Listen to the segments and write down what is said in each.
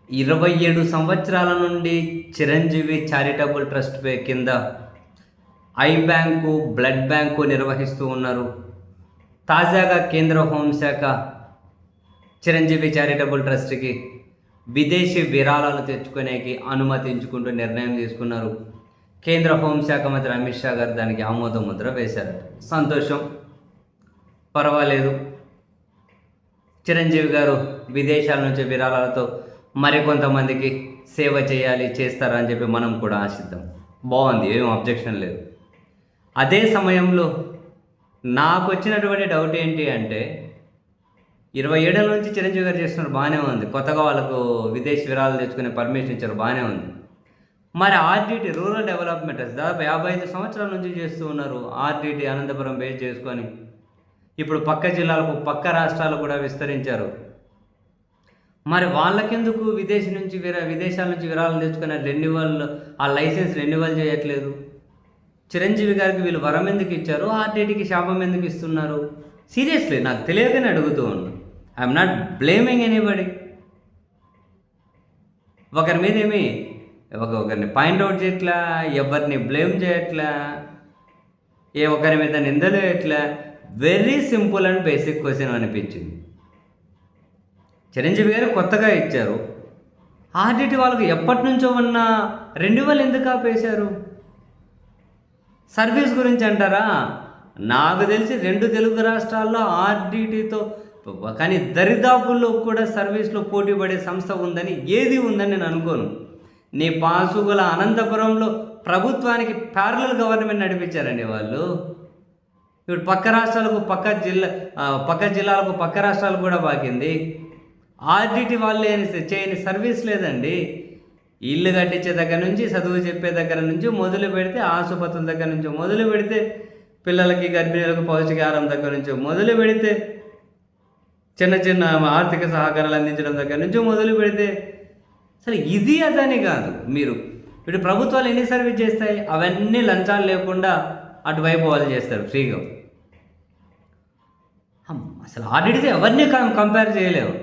27 సంవత్సరాల నుండి Chiranjeevi charitable trust కింద ఐ బ్యాంకు, బ్లడ్ బ్యాంకు నిర్వహిస్తూ ఉన్నారు. తాజాగా కేంద్ర హోంశాఖ చిరంజీవి చారిటబుల్ ట్రస్ట్కి విదేశీ విరాళాలు తెచ్చుకునేకి అనుమతించుకుంటూ నిర్ణయం తీసుకున్నారు. కేంద్ర హోంశాఖ మంత్రి అమిత్ షా గారు దానికి ఆమోద ముద్ర వేశారు. సంతోషం, పర్వాలేదు. చిరంజీవి గారు విదేశాల నుంచి విరాళాలతో మరికొంతమందికి సేవ చేయాలి, చేస్తారని చెప్పి మనం కూడా ఆశిద్దాం. బాగుంది, ఏం అబ్జెక్షన్ లేదు. అదే సమయంలో నాకు వచ్చినటువంటి డౌట్ ఏంటి అంటే, 27 ఏళ్ళ నుంచి చిరంజీవి గారు చేస్తున్నారు, బాగానే ఉంది. కొత్తగా వాళ్ళకు విదేశీ విరాళాలు తెచ్చుకునే పర్మిషన్ ఇచ్చారు, బాగానే ఉంది. మరి ఆర్డిటి రూరల్ డెవలప్మెంట్ దాదాపు 55 సంవత్సరాల నుంచి చేస్తూ ఉన్నారు. ఆర్డిటి అనంతపురం బేస్ చేసుకొని ఇప్పుడు పక్క జిల్లాలకు, పక్క రాష్ట్రాలు కూడా విస్తరించారు. మరి వాళ్ళకెందుకు విదేశాల నుంచి విరాళాలు తెచ్చుకునే రెన్యువల్, ఆ లైసెన్స్ రెన్యువల్ చేయట్లేదు? చిరంజీవి గారికి వీళ్ళు వరం ఎందుకు ఇచ్చారు, ఆర్డిటికి శాపం ఎందుకు ఇస్తున్నారు? సీరియస్లీ నాకు తెలియకనే అడుగుతూ ఉన్నాను. I'm not blaming anybody. ఒకరి మీద ఒకరిని పాయింట్అవుట్ చేయట్లా, ఎవరిని బ్లేమ్ చేయట్లా, ఒకరి మీద నిందలు వేయట్లా. Very simple and basic question అనిపించింది. చిరంజీవి గారు కొత్తగా ఇచ్చారు, ఆర్డిటి వాళ్ళకు ఎప్పటి నుంచో ఉన్న రెన్యువల్ ఎందుకు ఆపేశారు? సర్వీస్ గురించి అంటారా? నాకు తెలిసి 2 తెలుగు రాష్ట్రాల్లో ఆర్డిటితో కానీ దరిదాపుల్లో కూడా సర్వీస్లో పోటీ పడే సంస్థ ఉందని, ఏది ఉందని నేను అనుకోను. నీ పాసుగుల అనంతపురంలో ప్రభుత్వానికి ప్యారలల్ గవర్నమెంట్ నడిపించారండి వాళ్ళు. ఇప్పుడు పక్క రాష్ట్రాలకు, పక్క జిల్లాలకు, పక్క రాష్ట్రాలకు కూడా బాకింది. ఆర్డిటి వాళ్ళు చేయని సర్వీస్ లేదండి. ఇల్లు కట్టించే దగ్గర నుంచి, చదువు చెప్పే దగ్గర నుంచి మొదలు పెడితే, ఆసుపత్రుల దగ్గర నుంచి మొదలు పెడితే, పిల్లలకి, గర్భిణీలకు పౌష్టికాహారం దగ్గర నుంచి మొదలు పెడితే, చిన్న చిన్న ఆర్థిక సహకారాలు అందించడం దగ్గర నుంచి మొదలు పెడితే, అసలు ఇది అదని కాదు. మీరు ఇప్పుడు ప్రభుత్వాలు ఎన్ని సర్వీస్ చేస్తాయి? అవన్నీ లంచాలు లేకుండా అటువైపు వాళ్ళు చేస్తారు ఫ్రీగా. అసలు ఆడిటితే ఎవరిని కంపేర్ చేయలేము.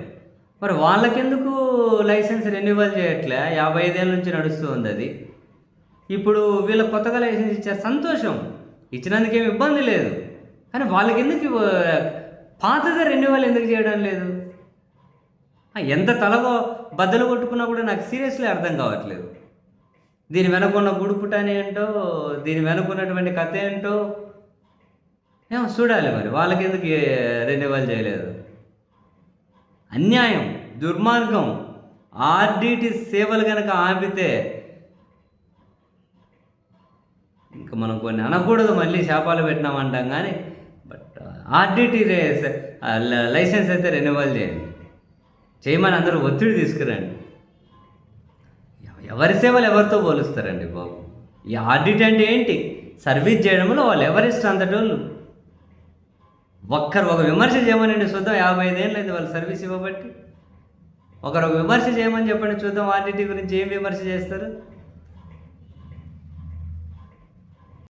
మరి వాళ్ళకెందుకు లైసెన్స్ రెన్యువల్ చేయట్లే? 55 ఏళ్ళ నుంచి నడుస్తూ ఉంది అది. ఇప్పుడు వీళ్ళ కొత్తగా లైసెన్స్ ఇచ్చారు, సంతోషం, ఇచ్చినందుకు ఏమి ఇబ్బంది లేదు. కానీ వాళ్ళకి ఎందుకు పాతగా రెన్యువల్ ఎందుకు చేయడం లేదు? ఎంత తలగో బద్దలు కొట్టుకున్నా కూడా నాకు సీరియస్లీ అర్థం కావట్లేదు. దీని వెనకున్న గుడుపుటాని ఏంటో, దీని వెనకున్నటువంటి కథ ఏంటో ఏమో చూడాలి. మరి వాళ్ళకి ఎందుకు రెన్యువల్ చేయలేదు? అన్యాయం, దుర్మార్గం. ఆర్డిటి సేవలు కనుక ఆపితే ఇంకా మనం కొన్ని అనకూడదు, మళ్ళీ శాపాలు పెట్టినామంటాం. కానీ బట్ ఆర్డిటి లైసెన్స్ అయితే రెన్యువల్ చేయమని అందరూ ఒత్తిడి తీసుకురండి. ఎవరి సేవలు ఎవరితో పోలుస్తారండి బాబు? ఈ ఆర్డిట్ అంటే ఏంటి? సర్వీస్ చేయడంలో వాళ్ళు ఎవరిష్టం అంతటోళ్ళు. ఒక విమర్శ చేయమనండి చూద్దాం. 55 ఏళ్ళు అయితే వాళ్ళు సర్వీస్ ఇవ్వబట్టి. ఒక విమర్శ చేయమని చెప్పండి చూద్దాం, ఆర్డిటి గురించి ఏం విమర్శ చేస్తారు?